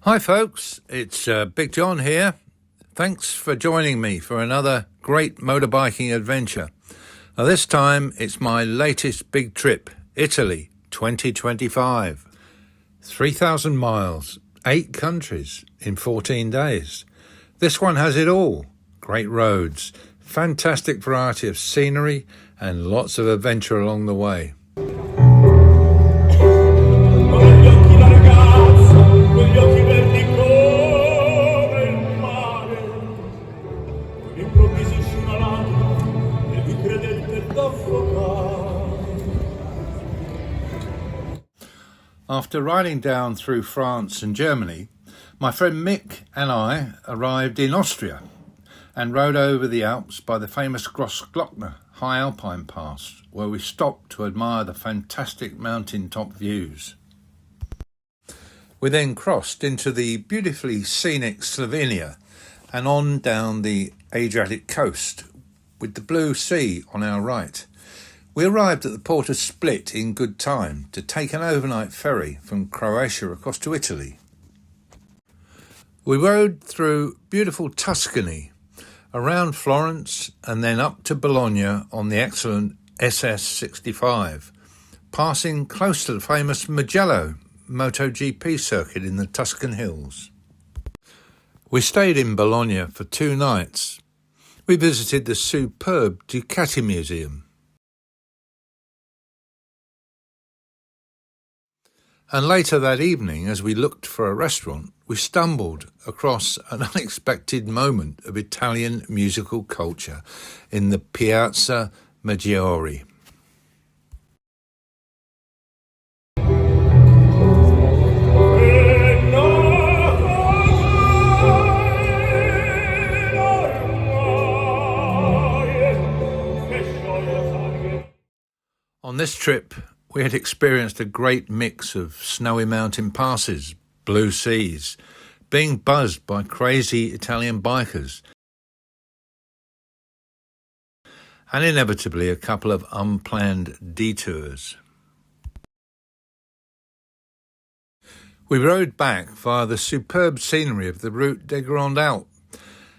Hi folks, it's Big John here. Thanks for joining me for another great motorbiking adventure. Now this time it's my latest big trip, Italy 2025. 3,000 miles, 8 countries in 14 days. This one has it all. Great roads, fantastic variety of scenery and lots of adventure along the way. After riding down through France and Germany, my friend Mick and I arrived in Austria and rode over the Alps by the famous Grossglockner high Alpine Pass, where we stopped to admire the fantastic mountaintop views. We then crossed into the beautifully scenic Slovenia and on down the Adriatic coast with the blue sea on our right. We arrived at the port of Split in good time to take an overnight ferry from Croatia across to Italy. We rode through beautiful Tuscany, around Florence and then up to Bologna on the excellent SS65, passing close to the famous Mugello MotoGP circuit in the Tuscan hills. We stayed in Bologna for 2 nights. We visited the superb Ducati Museum. And later that evening, as we looked for a restaurant, we stumbled across an unexpected moment of Italian musical culture in the Piazza Maggiore. On this trip, we had experienced a great mix of snowy mountain passes, blue seas, being buzzed by crazy Italian bikers, and inevitably a couple of unplanned detours. We rode back via the superb scenery of the Route des Grandes Alpes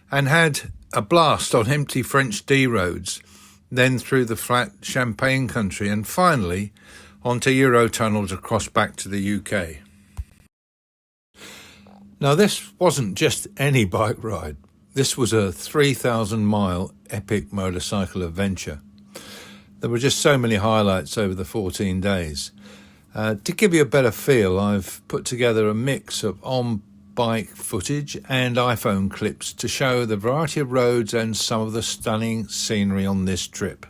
and had a blast on empty French D roads, then through the flat Champagne country and finally onto Eurotunnels across back to the UK. Now this wasn't just any bike ride. This was a 3,000-mile epic motorcycle adventure. There were just so many highlights over the 14 days. To give you a better feel, I've put together a mix of on-bike footage and iPhone clips to show the variety of roads and some of the stunning scenery on this trip.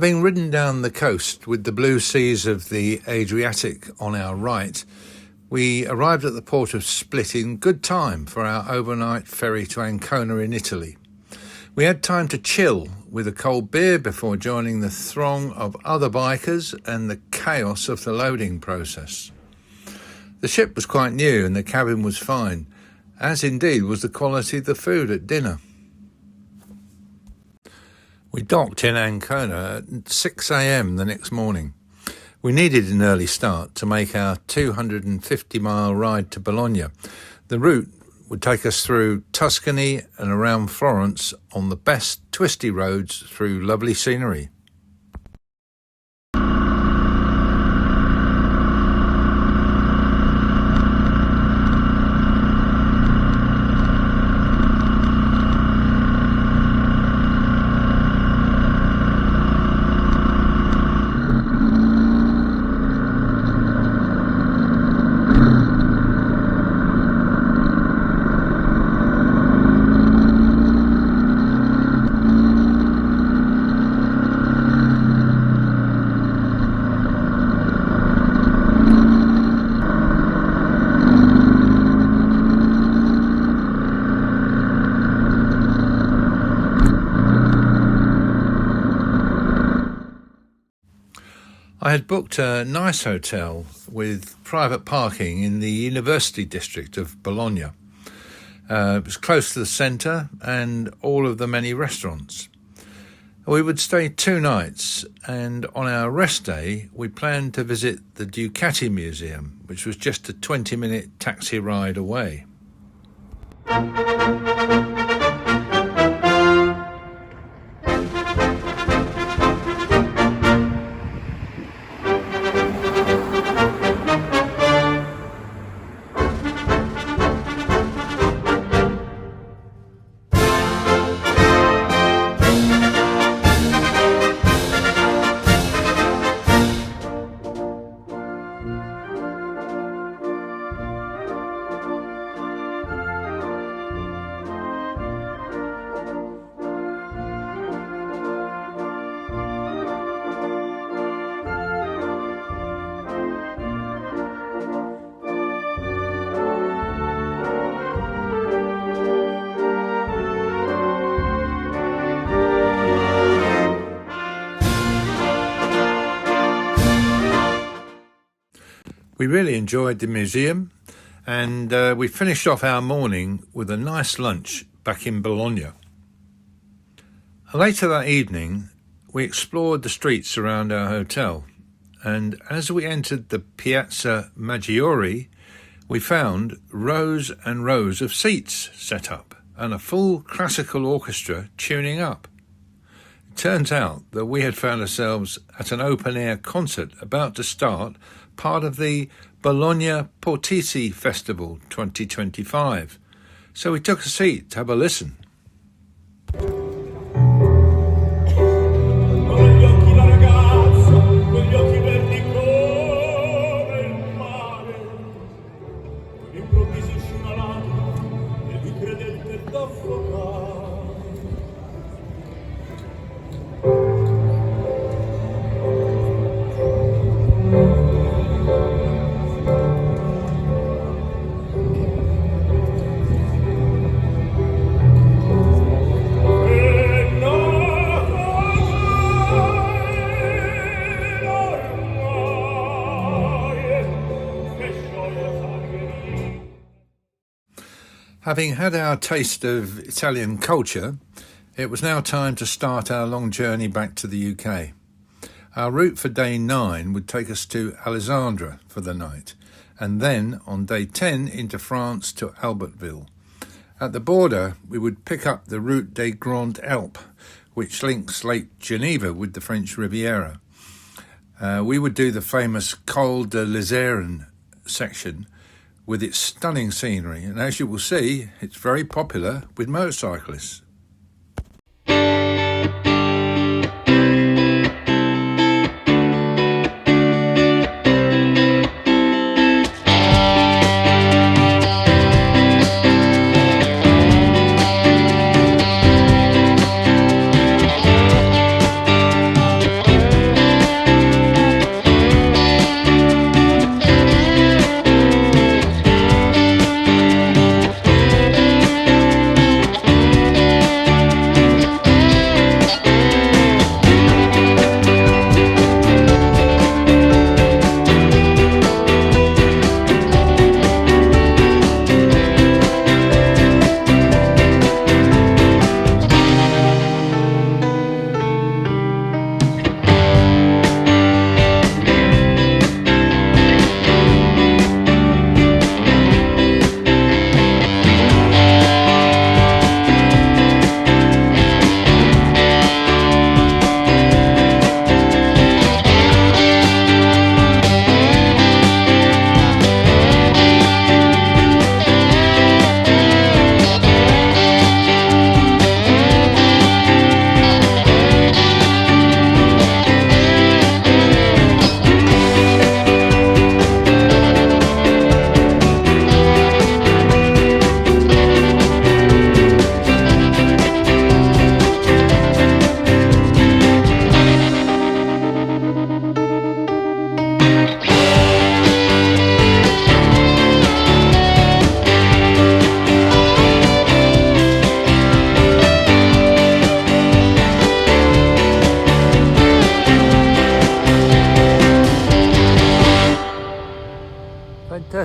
Having ridden down the coast with the blue seas of the Adriatic on our right, we arrived at the port of Split in good time for our overnight ferry to Ancona in Italy. We had time to chill with a cold beer before joining the throng of other bikers and the chaos of the loading process. The ship was quite new and the cabin was fine, as indeed was the quality of the food at dinner. We docked in Ancona at 6 a.m. the next morning. We needed an early start to make our 250-mile ride to Bologna. The route would take us through Tuscany and around Florence on the best twisty roads through lovely scenery. I had booked a nice hotel with private parking in the University district of Bologna. It was close to the centre and all of the many restaurants. We would stay 2 nights, and on our rest day we planned to visit the Ducati Museum, which was just a 20-minute taxi ride away. We really enjoyed the museum, and we finished off our morning with a nice lunch back in Bologna. Later that evening, we explored the streets around our hotel, and as we entered the Piazza Maggiore, we found rows and rows of seats set up and a full classical orchestra tuning up. It turns out that we had found ourselves at an open-air concert about to start, part of the Bologna Portici Festival 2025. So we took a seat to have a listen. Having had our taste of Italian culture, it was now time to start our long journey back to the UK. Our route for day 9 would take us to Alessandria for the night, and then on day 10 into France to Albertville. At the border, we would pick up the Route des Grandes Alpes, which links Lake Geneva with the French Riviera. We would do the famous Col de Lizerne section with its stunning scenery, and as you will see, it's very popular with motorcyclists.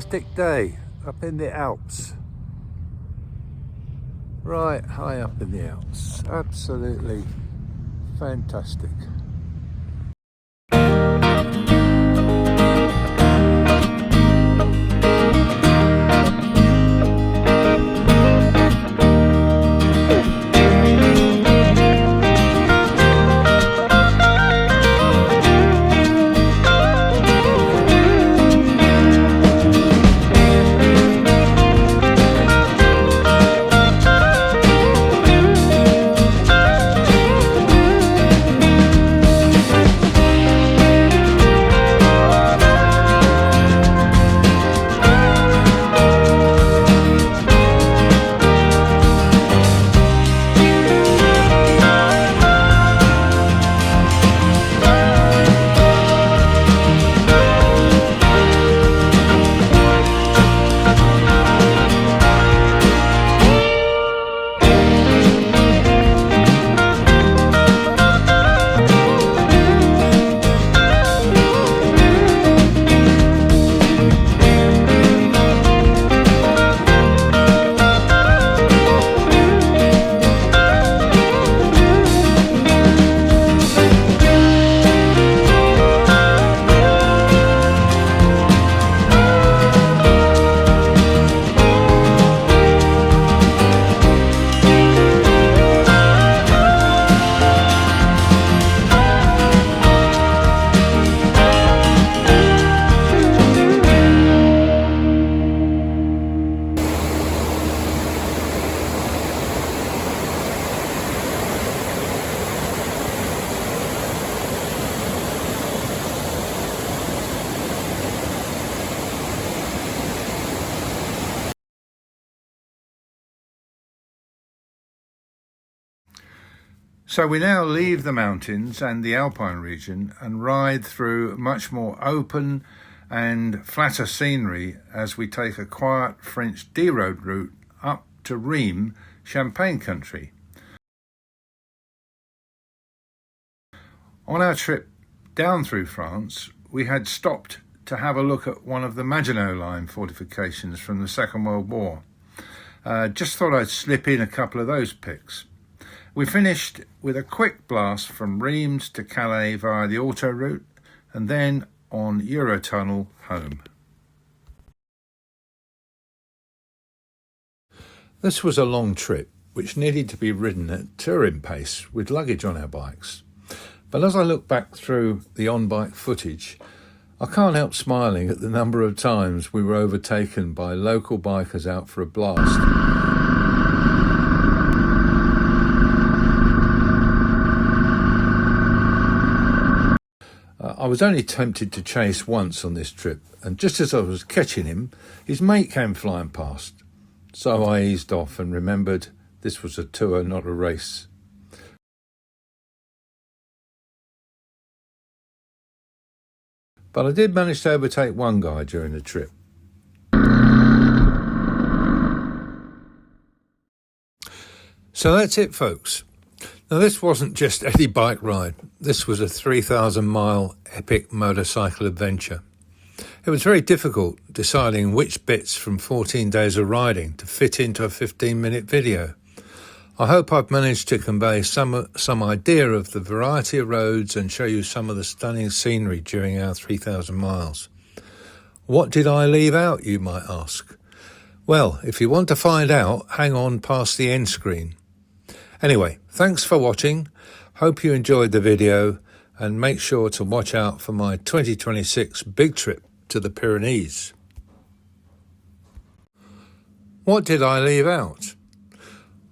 fantastic day up in the Alps. Right high up in the Alps. Absolutely fantastic. So we now leave the mountains and the Alpine region and ride through much more open and flatter scenery as we take a quiet French D-road route up to Rheims, Champagne country. On our trip down through France, we had stopped to have a look at one of the Maginot Line fortifications from the Second World War. Just thought I'd slip in a couple of those pics. We finished with a quick blast from Rheims to Calais via the auto route and then on Eurotunnel home. This was a long trip which needed to be ridden at touring pace with luggage on our bikes. But as I look back through the on-bike footage, I can't help smiling at the number of times we were overtaken by local bikers out for a blast. I was only tempted to chase once on this trip, and just as I was catching him, his mate came flying past. So I eased off and remembered this was a tour, not a race. But I did manage to overtake one guy during the trip. So that's it, folks. Now, this wasn't just any bike ride. This was a 3,000-mile epic motorcycle adventure. It was very difficult deciding which bits from 14 days of riding to fit into a 15-minute video. I hope I've managed to convey some idea of the variety of roads and show you some of the stunning scenery during our 3,000 miles. What did I leave out, you might ask? Well, if you want to find out, hang on past the end screen. Anyway, thanks for watching. Hope you enjoyed the video and make sure to watch out for my 2026 big trip to the Pyrenees. What did I leave out?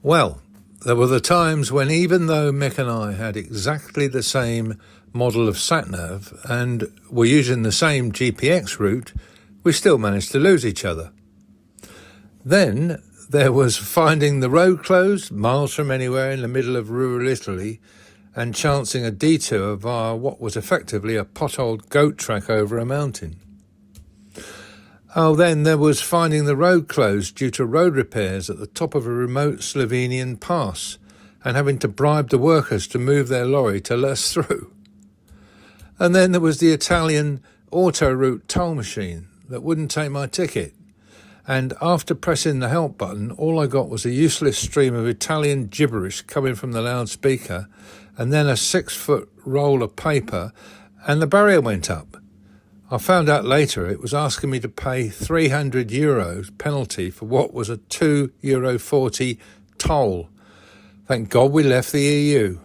Well, there were the times when even though Mick and I had exactly the same model of sat-nav and were using the same GPX route, we still managed to lose each other. Then there was finding the road closed, miles from anywhere in the middle of rural Italy, and chancing a detour via what was effectively a potholed goat track over a mountain. Oh, then there was finding the road closed due to road repairs at the top of a remote Slovenian pass, and having to bribe the workers to move their lorry to let us through. And then there was the Italian auto route toll machine that wouldn't take my ticket. And after pressing the help button, all I got was a useless stream of Italian gibberish coming from the loudspeaker, and then a 6-foot roll of paper, and the barrier went up. I found out later it was asking me to pay €300 penalty for what was a €2.40 toll. Thank God we left the EU.